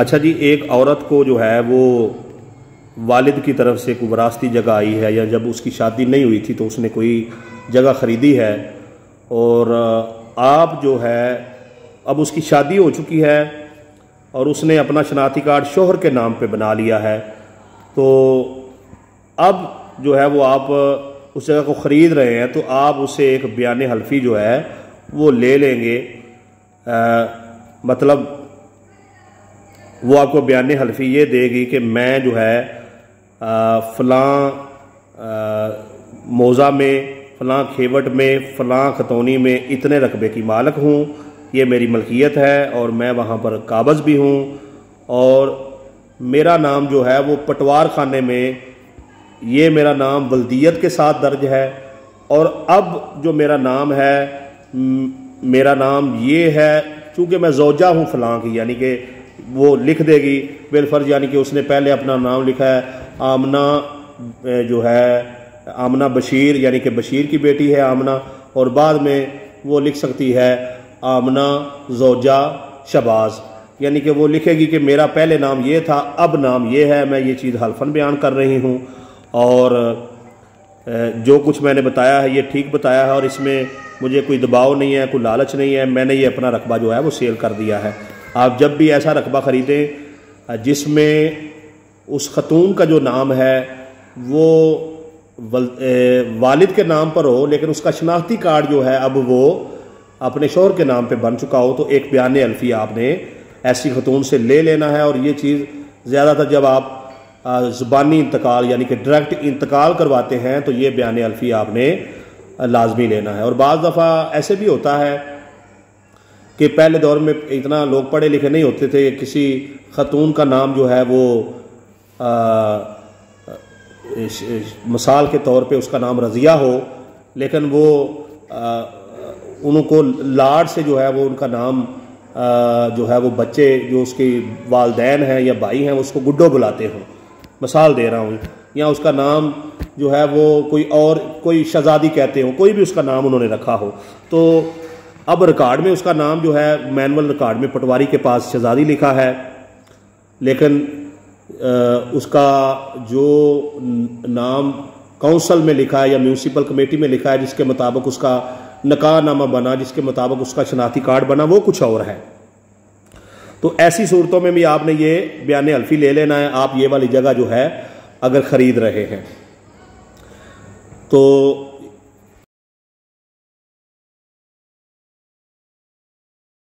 اچھا جی، ایک عورت کو جو ہے وہ والد کی طرف سے کوئی وراثتی جگہ آئی ہے، یا جب اس کی شادی نہیں ہوئی تھی تو اس نے کوئی جگہ خریدی ہے، اور آپ جو ہے اب اس کی شادی ہو چکی ہے اور اس نے اپنا شناختی کارڈ شوہر کے نام پہ بنا لیا ہے، تو اب جو ہے وہ آپ اس جگہ کو خرید رہے ہیں، تو آپ اسے ایک بیان حلفی جو ہے وہ لے لیں گے۔ مطلب وہ آپ کو بیان حلفی یہ دے گی کہ میں جو ہے فلاں موضع میں، فلاں کھیوٹ میں، فلاں خطونی میں اتنے رقبے کی مالک ہوں، یہ میری ملکیت ہے اور میں وہاں پر قابض بھی ہوں، اور میرا نام جو ہے وہ پٹوار خانے میں یہ میرا نام ولدیت کے ساتھ درج ہے، اور اب جو میرا نام ہے، میرا نام یہ ہے، چونکہ میں زوجہ ہوں فلاں کی، یعنی کہ وہ لکھ دے گی بالفرض، یعنی کہ اس نے پہلے اپنا نام لکھا ہے آمنہ، جو ہے آمنہ بشیر، یعنی کہ بشیر کی بیٹی ہے آمنہ، اور بعد میں وہ لکھ سکتی ہے آمنہ زوجہ شہباز، یعنی کہ وہ لکھے گی کہ میرا پہلے نام یہ تھا، اب نام یہ ہے، میں یہ چیز حلفاً بیان کر رہی ہوں، اور جو کچھ میں نے بتایا ہے یہ ٹھیک بتایا ہے، اور اس میں مجھے کوئی دباؤ نہیں ہے، کوئی لالچ نہیں ہے، میں نے یہ اپنا رقبہ جو ہے وہ سیل کر دیا ہے۔ آپ جب بھی ایسا رقبہ خریدیں جس میں اس خاتون کا جو نام ہے وہ والد کے نام پر ہو، لیکن اس کا شناختی کارڈ جو ہے اب وہ اپنے شوہر کے نام پہ بن چکا ہو، تو ایک بیان حلفی آپ نے ایسی خاتون سے لے لینا ہے، اور یہ چیز زیادہ تر جب آپ زبانی انتقال یعنی کہ ڈائریکٹ انتقال کرواتے ہیں تو یہ بیان حلفی آپ نے لازمی لینا ہے۔ اور بعض دفعہ ایسے بھی ہوتا ہے کہ پہلے دور میں اتنا لوگ پڑھے لکھے نہیں ہوتے تھے، کسی خاتون کا نام جو ہے وہ مثال کے طور پہ اس کا نام رضیہ ہو، لیکن وہ ان کو لاڈ سے جو ہے وہ ان کا نام جو ہے وہ بچے جو اس کے والدین ہیں یا بھائی ہیں اس کو گڈو بلاتے ہوں، مثال دے رہا ہوں، یا اس کا نام جو ہے وہ کوئی شہزادی کہتے ہوں، کوئی بھی اس کا نام انہوں نے رکھا ہو، تو اب ریکارڈ میں اس کا نام جو ہے مینول ریکارڈ میں پٹواری کے پاس شہزادی لکھا ہے، لیکن اس کا جو نام کونسل میں لکھا ہے یا میونسپل کمیٹی میں لکھا ہے، جس کے مطابق اس کا نکاح نامہ بنا، جس کے مطابق اس کا شناختی کارڈ بنا، وہ کچھ اور ہے۔ تو ایسی صورتوں میں بھی آپ نے یہ بیان حلفی لے لینا ہے، آپ یہ والی جگہ جو ہے اگر خرید رہے ہیں تو